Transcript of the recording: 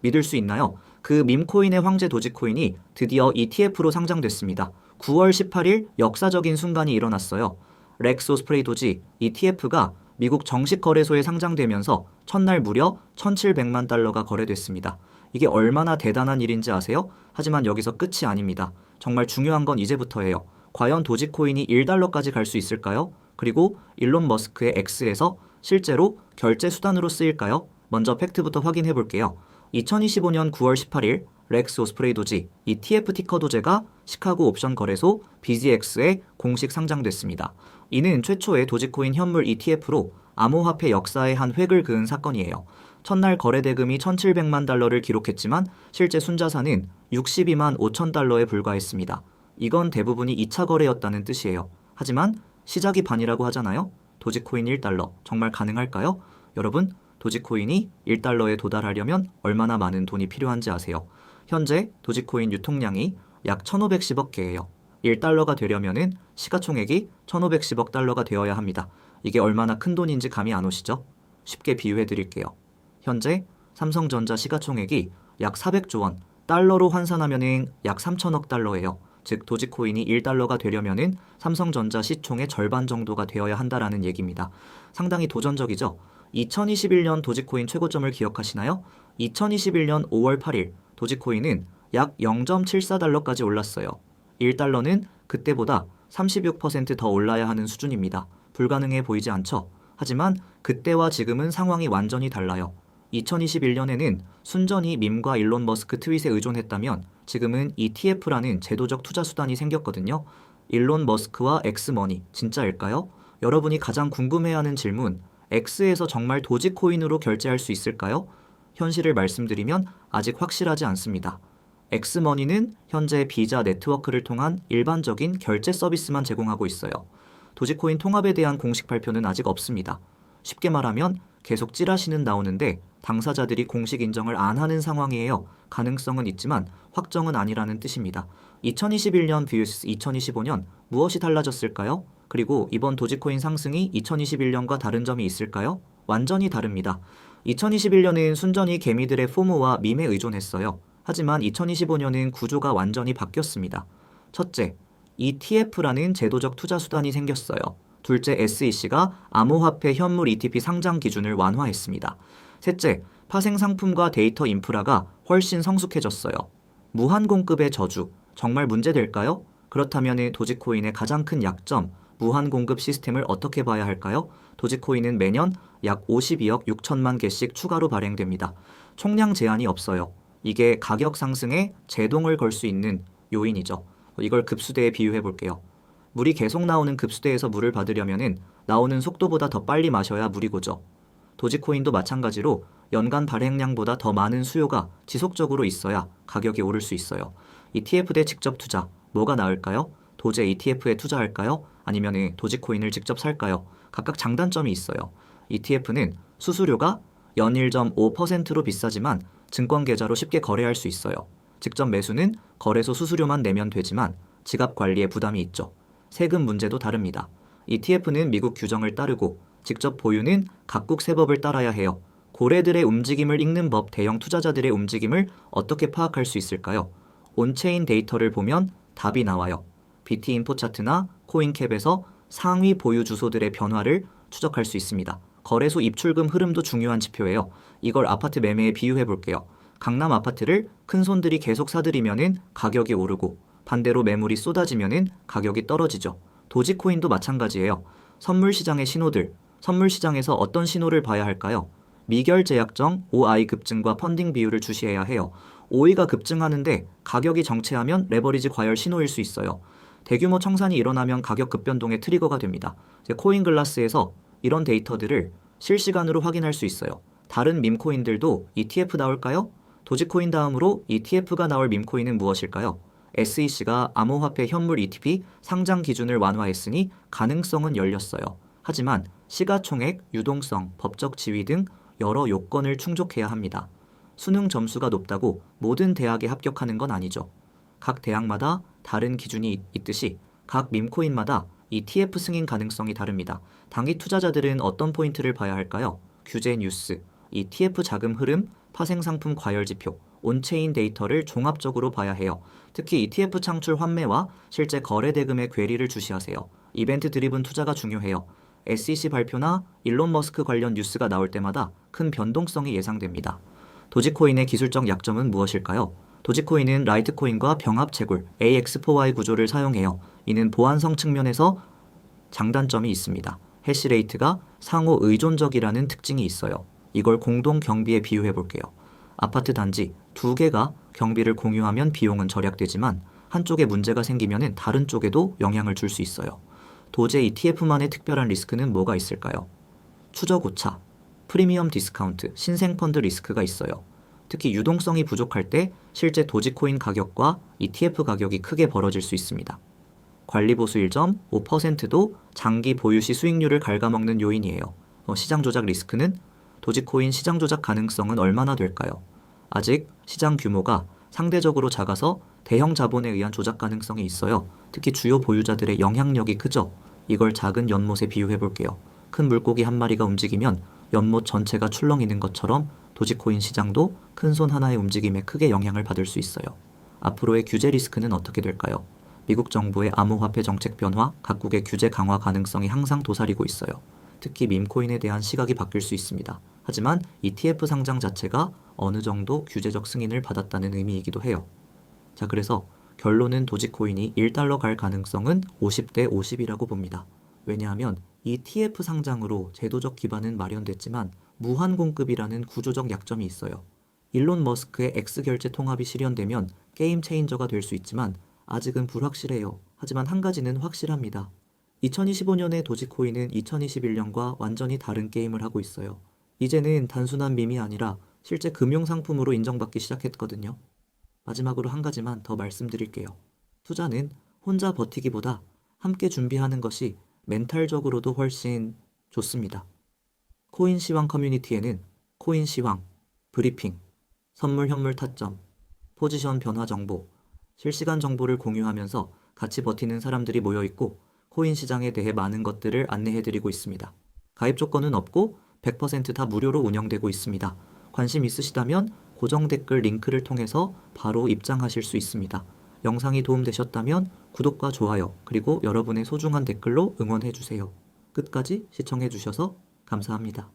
믿을 수 있나요? 그 밈코인의 황제 도지코인이 드디어 ETF로 상장됐습니다. 9월 18일 역사적인 순간이 일어났어요. 렉스 오스프레이 도지 ETF가 미국 정식 거래소에 상장되면서 첫날 무려 1,700만 달러가 거래됐습니다. 이게 얼마나 대단한 일인지 아세요? 하지만 여기서 끝이 아닙니다. 정말 중요한 건 이제부터예요. 과연 도지코인이 1달러까지 갈 수 있을까요? 그리고 일론 머스크의 X에서 실제로 결제 수단으로 쓰일까요? 먼저 팩트부터 확인해 볼게요. 2025년 9월 18일 렉스 오스프레이 도지 ETF 티커 도제가 시카고 옵션 거래소 BZX에 공식 상장됐습니다. 이는 최초의 도지코인 현물 ETF로 암호화폐 역사의 한 획을 그은 사건이에요. 첫날 거래 대금이 1,700만 달러를 기록했지만 실제 순자산은 62만 5천 달러에 불과했습니다. 이건 대부분이 2차 거래였다는 뜻이에요. 하지만 시작이 반이라고 하잖아요. 도지코인 1달러 정말 가능할까요? 여러분, 도지코인이 1달러에 도달하려면 얼마나 많은 돈이 필요한지 아세요? 현재 도지코인 유통량이 약 1,510억 개예요. 1달러가 되려면은 시가총액이 1,510억 달러가 되어야 합니다. 이게 얼마나 큰 돈인지 감이 안 오시죠? 쉽게 비유해 드릴게요. 현재 삼성전자 시가총액이 약 400조 원, 달러로 환산하면은 약 3천억 달러예요. 즉 도지코인이 1달러가 되려면은 삼성전자 시총의 절반 정도가 되어야 한다라는 얘기입니다. 상당히 도전적이죠? 2021년 도지코인 최고점을 기억하시나요? 2021년 5월 8일 도지코인은 약 0.74달러까지 올랐어요. 1달러는 그때보다 36% 더 올라야 하는 수준입니다. 불가능해 보이지 않죠? 하지만 그때와 지금은 상황이 완전히 달라요. 2021년에는 순전히 밈과 일론 머스크 트윗에 의존했다면 지금은 ETF라는 제도적 투자 수단이 생겼거든요. 일론 머스크와 엑스머니 진짜일까요? 여러분이 가장 궁금해하는 질문, X에서 정말 도지코인으로 결제할 수 있을까요? 현실을 말씀드리면 아직 확실하지 않습니다. 엑스머니는 현재 비자 네트워크를 통한 일반적인 결제 서비스만 제공하고 있어요. 도지코인 통합에 대한 공식 발표는 아직 없습니다. 쉽게 말하면 계속 찌라시는 나오는데 당사자들이 공식 인정을 안 하는 상황이에요. 가능성은 있지만 확정은 아니라는 뜻입니다. 2021년 vs 2025년 무엇이 달라졌을까요? 그리고 이번 도지코인 상승이 2021년과 다른 점이 있을까요? 완전히 다릅니다. 2021년은 순전히 개미들의 포모와 밈에 의존했어요. 하지만 2025년은 구조가 완전히 바뀌었습니다. 첫째, ETF라는 제도적 투자 수단이 생겼어요. 둘째, SEC가 암호화폐 현물 ETP 상장 기준을 완화했습니다. 셋째, 파생 상품과 데이터 인프라가 훨씬 성숙해졌어요. 무한 공급의 저주, 정말 문제될까요? 그렇다면 도지코인의 가장 큰 약점, 무한 공급 시스템을 어떻게 봐야 할까요? 도지코인은 매년 약 52억 6천만 개씩 추가로 발행됩니다. 총량 제한이 없어요. 이게 가격 상승에 제동을 걸 수 있는 요인이죠. 이걸 급수대에 비유해 볼게요. 물이 계속 나오는 급수대에서 물을 받으려면은 나오는 속도보다 더 빨리 마셔야 물이 고죠. 도지코인도 마찬가지로 연간 발행량보다 더 많은 수요가 지속적으로 있어야 가격이 오를 수 있어요. ETF 대 직접 투자, 뭐가 나을까요? 도제 ETF에 투자할까요? 아니면 도지코인을 직접 살까요? 각각 장단점이 있어요. ETF는 수수료가 연 1.5%로 비싸지만 증권 계좌로 쉽게 거래할 수 있어요. 직접 매수는 거래소 수수료만 내면 되지만 지갑 관리에 부담이 있죠. 세금 문제도 다릅니다. ETF는 미국 규정을 따르고 직접 보유는 각국 세법을 따라야 해요. 고래들의 움직임을 읽는 법, 대형 투자자들의 움직임을 어떻게 파악할 수 있을까요? 온체인 데이터를 보면 답이 나와요. BT인포 차트나 코인캡에서 상위 보유 주소들의 변화를 추적할 수 있습니다. 거래소 입출금 흐름도 중요한 지표예요. 이걸 아파트 매매에 비유해 볼게요. 강남 아파트를 큰 손들이 계속 사들이면은 가격이 오르고 반대로 매물이 쏟아지면은 가격이 떨어지죠. 도지코인도 마찬가지예요. 선물 시장의 신호들, 선물 시장에서 어떤 신호를 봐야 할까요? 미결 제약정, OI 급증과 펀딩 비율을 주시해야 해요. OI가 급증하는데 가격이 정체하면 레버리지 과열 신호일 수 있어요. 대규모 청산이 일어나면 가격 급변동의 트리거가 됩니다. 코인글라스에서 이런 데이터들을 실시간으로 확인할 수 있어요. 다른 밈코인들도 ETF 나올까요? 도지코인 다음으로 ETF가 나올 밈코인은 무엇일까요? SEC가 암호화폐 현물 ETP 상장 기준을 완화했으니 가능성은 열렸어요. 하지만 시가총액, 유동성, 법적 지위 등 여러 요건을 충족해야 합니다. 수능 점수가 높다고 모든 대학에 합격하는 건 아니죠. 각 대학마다 다른 기준이 있듯이 각 밈코인마다 ETF 승인 가능성이 다릅니다. 단기 투자자들은 어떤 포인트를 봐야 할까요? 규제 뉴스, ETF 자금 흐름, 파생상품 과열지표, 온체인 데이터를 종합적으로 봐야 해요. 특히 ETF 창출 환매와 실제 거래 대금의 괴리를 주시하세요. 이벤트 드리븐 투자가 중요해요. SEC 발표나 일론 머스크 관련 뉴스가 나올 때마다 큰 변동성이 예상됩니다. 도지코인의 기술적 약점은 무엇일까요? 도지코인은 라이트코인과 병합 채굴 AX4Y 구조를 사용해요. 이는 보안성 측면에서 장단점이 있습니다. 해시레이트가 상호 의존적이라는 특징이 있어요. 이걸 공동 경비에 비유해 볼게요. 아파트 단지 두 개가 경비를 공유하면 비용은 절약되지만 한쪽에 문제가 생기면 다른 쪽에도 영향을 줄 수 있어요. 도제 ETF만의 특별한 리스크는 뭐가 있을까요? 추적 오차, 프리미엄 디스카운트, 신생펀드 리스크가 있어요. 특히 유동성이 부족할 때 실제 도지코인 가격과 ETF 가격이 크게 벌어질 수 있습니다. 관리보수 1.5%도 장기 보유 시 수익률을 갉아먹는 요인이에요. 시장 조작 리스크는 도지코인 시장 조작 가능성은 얼마나 될까요? 아직 시장 규모가 상대적으로 작아서 대형 자본에 의한 조작 가능성이 있어요. 특히 주요 보유자들의 영향력이 크죠. 이걸 작은 연못에 비유해 볼게요. 큰 물고기 한 마리가 움직이면 연못 전체가 출렁이는 것처럼 도지코인 시장도 큰 손 하나의 움직임에 크게 영향을 받을 수 있어요. 앞으로의 규제 리스크는 어떻게 될까요? 미국 정부의 암호화폐 정책 변화, 각국의 규제 강화 가능성이 항상 도사리고 있어요. 특히 밈코인에 대한 시각이 바뀔 수 있습니다. 하지만 ETF 상장 자체가 어느 정도 규제적 승인을 받았다는 의미이기도 해요. 자, 그래서 결론은 도지코인이 1달러 갈 가능성은 50대 50이라고 봅니다. 왜냐하면 ETF 상장으로 제도적 기반은 마련됐지만 무한 공급이라는 구조적 약점이 있어요. 일론 머스크의 X결제 통합이 실현되면 게임 체인저가 될 수 있지만 아직은 불확실해요. 하지만 한 가지는 확실합니다. 2025년의 도지코인은 2021년과 완전히 다른 게임을 하고 있어요. 이제는 단순한 밈이 아니라 실제 금융상품으로 인정받기 시작했거든요. 마지막으로 한 가지만 더 말씀드릴게요. 투자는 혼자 버티기보다 함께 준비하는 것이 멘탈적으로도 훨씬 좋습니다. 코인 시황 커뮤니티에는 코인 시황, 브리핑, 선물 현물 타점, 포지션 변화 정보, 실시간 정보를 공유하면서 같이 버티는 사람들이 모여 있고 코인 시장에 대해 많은 것들을 안내해드리고 있습니다. 가입 조건은 없고 100% 다 무료로 운영되고 있습니다. 관심 있으시다면 고정 댓글 링크를 통해서 바로 입장하실 수 있습니다. 영상이 도움되셨다면 구독과 좋아요 그리고 여러분의 소중한 댓글로 응원해주세요. 끝까지 시청해주셔서 감사합니다.